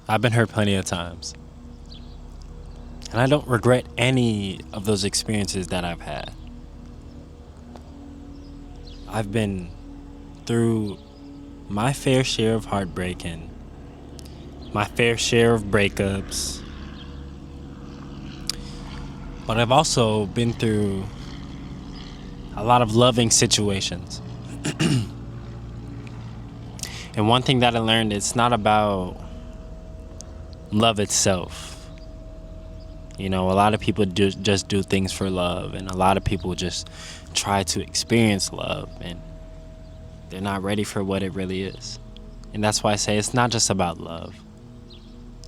I've been hurt plenty of times. And I don't regret any of those experiences that I've had. I've been through my fair share of heartbreak and my fair share of breakups. But I've also been through a lot of loving situations. And one thing that I learned, it's not about love itself. You know, a lot of people just do things for love, and a lot of people just try to experience love, and they're not ready for what it really is. And that's why I say it's not just about love.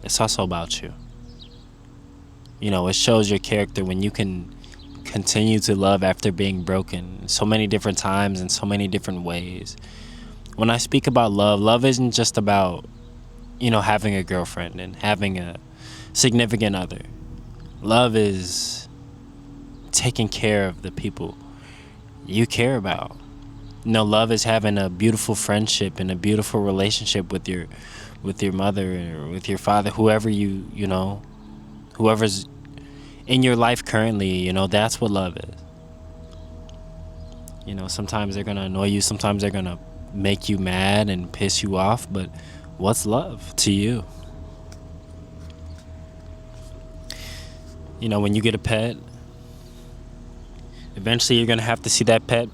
It's also about you. You know, it shows your character when you can continue to love after being broken so many different times in so many different ways. When I speak about love, love isn't just about, having a girlfriend and having a significant other. Love is taking care of the people you care about. Love is having a beautiful friendship and a beautiful relationship with your mother or with your father, whoever whoever's in your life currently. That's what love is. Sometimes they're gonna annoy you, sometimes they're gonna make you mad and piss you off, but what's love to you? When you get a pet, eventually you're gonna have to see that pet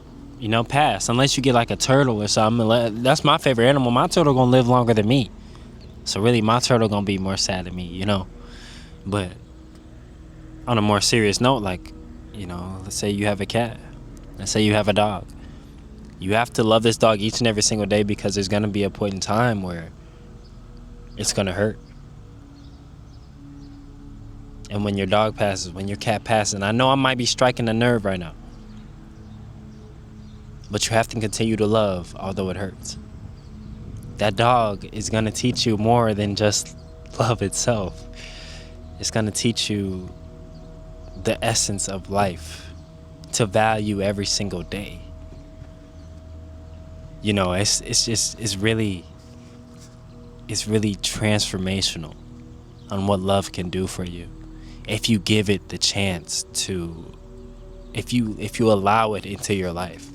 pass, unless you get like a turtle or something. That's my favorite animal. My turtle gonna live longer than me, so really my turtle gonna be more sad than me. But on a more serious note, like, let's say you have a cat, let's say you have a dog. You have to love this dog each and every single day, because there's gonna be a point in time where it's gonna hurt. And when your dog passes, when your cat passes, and I know I might be striking a nerve right now, but you have to continue to love, although it hurts. That dog is gonna teach you more than just love itself. It's gonna teach you the essence of life, to value every single day. It's really transformational on what love can do for you, if you give it the chance to, if you allow it into your life.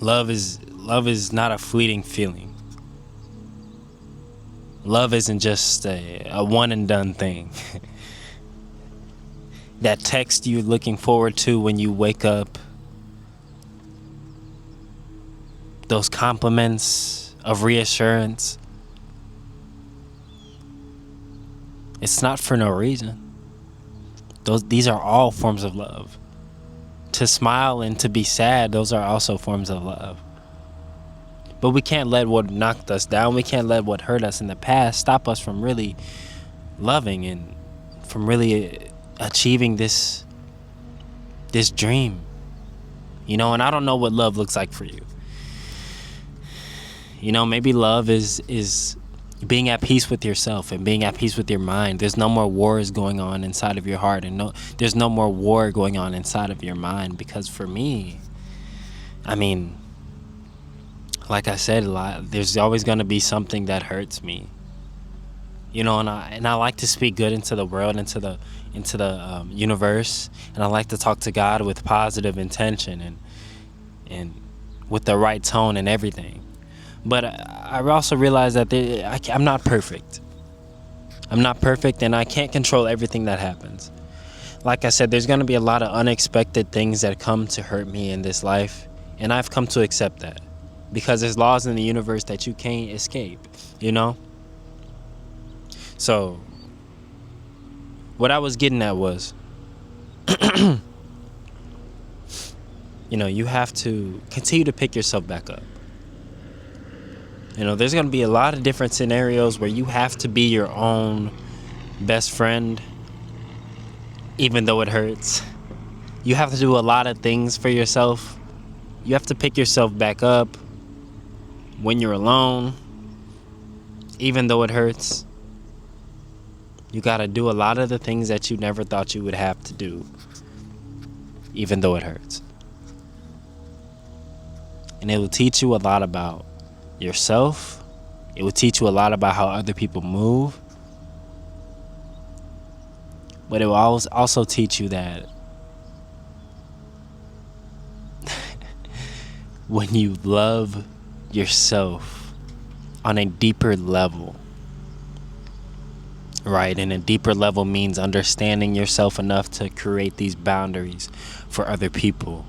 Love is not a fleeting feeling. Love isn't just a one and done thing. That text you're looking forward to when you wake up, those compliments of reassurance, it's not for no reason. These are all forms of love. To smile and to be sad, those are also forms of love. But we can't let what knocked us down, we can't let what hurt us in the past stop us from really loving and from really achieving this dream. And I don't know what love looks like for you. Maybe love is being at peace with yourself and being at peace with your mind. There's no more wars going on inside of your heart, and there's no more war going on inside of your mind. Because for me, like I said a lot, there's always going to be something that hurts me. And I like to speak good into the world, into the universe, and I like to talk to God with positive intention and with the right tone and everything. But I also realize that I'm not perfect. I'm not perfect, and I can't control everything that happens. Like I said, there's going to be a lot of unexpected things that come to hurt me in this life, and I've come to accept that, because there's laws in the universe that you can't escape, So, what I was getting at was, you have to continue to pick yourself back up. There's going to be a lot of different scenarios where you have to be your own best friend, even though it hurts. You have to do a lot of things for yourself. You have to pick yourself back up when you're alone, even though it hurts. You got to do a lot of the things that you never thought you would have to do, even though it hurts. And it will teach you a lot about yourself It will teach you a lot about how other people move. But it will also teach you that when you love yourself on a deeper level, right? And a deeper level means understanding yourself enough to create these boundaries for other people,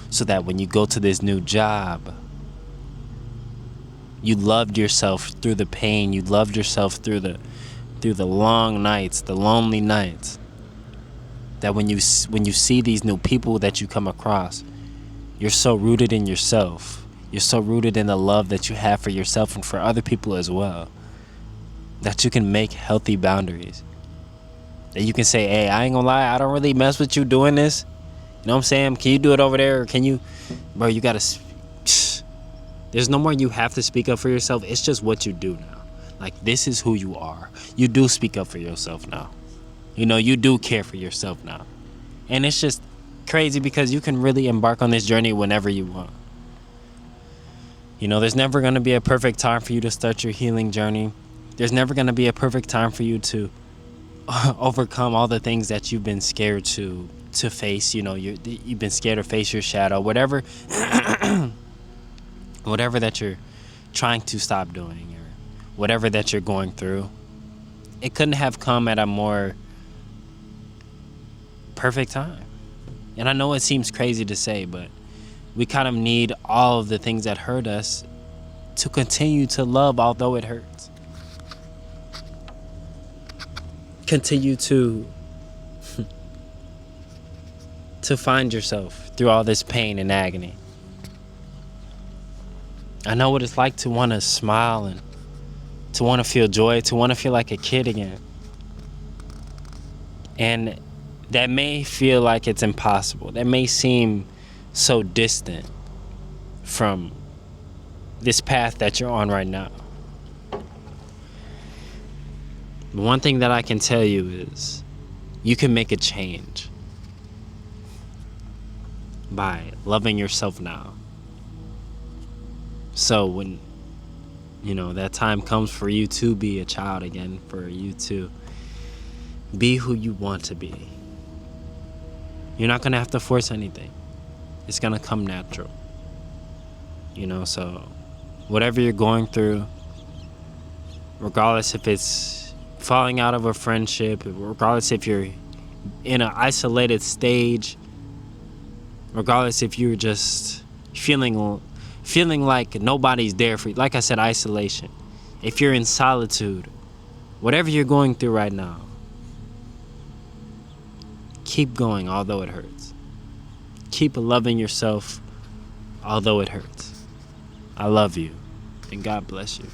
so that when you go to this new job, you loved yourself through the pain, you loved yourself through the long nights, the lonely nights. That when you see these new people that you come across, you're so rooted in yourself. You're so rooted in the love that you have for yourself and for other people as well, that you can make healthy boundaries. That you can say, hey, I ain't gonna lie, I don't really mess with you doing this. You know what I'm saying? Can you do it over there? Or can you, bro, you gotta, there's no more you have to speak up for yourself. It's just what you do now. Like, this is who you are. You do speak up for yourself now. You know, you do care for yourself now. And it's just crazy because you can really embark on this journey whenever you want. You know, there's never going to be a perfect time for you to start your healing journey. There's never going to be a perfect time for you to overcome all the things that you've been scared to face. You know, you've been scared to face your shadow, whatever whatever that you're trying to stop doing, or whatever that you're going through. It couldn't have come at a more perfect time. And I know it seems crazy to say, but we kind of need all of the things that hurt us to continue to love, although it hurts. Continue to find yourself through all this pain and agony. I know what it's like to want to smile and to want to feel joy, to want to feel like a kid again. And that may feel like it's impossible. That may seem so distant from this path that you're on right now. The one thing that I can tell you is you can make a change by loving yourself now. So when, you know, that time comes for you to be a child again, for you to be who you want to be, you're not gonna have to force anything. It's gonna come natural. You know, so whatever you're going through, regardless if it's falling out of a friendship, regardless if you're in an isolated stage, regardless if you're just feeling like nobody's there for you, like I said, isolation. If you're in solitude, whatever you're going through right now, keep going, although it hurts. Keep loving yourself, although it hurts. I love you, and God bless you.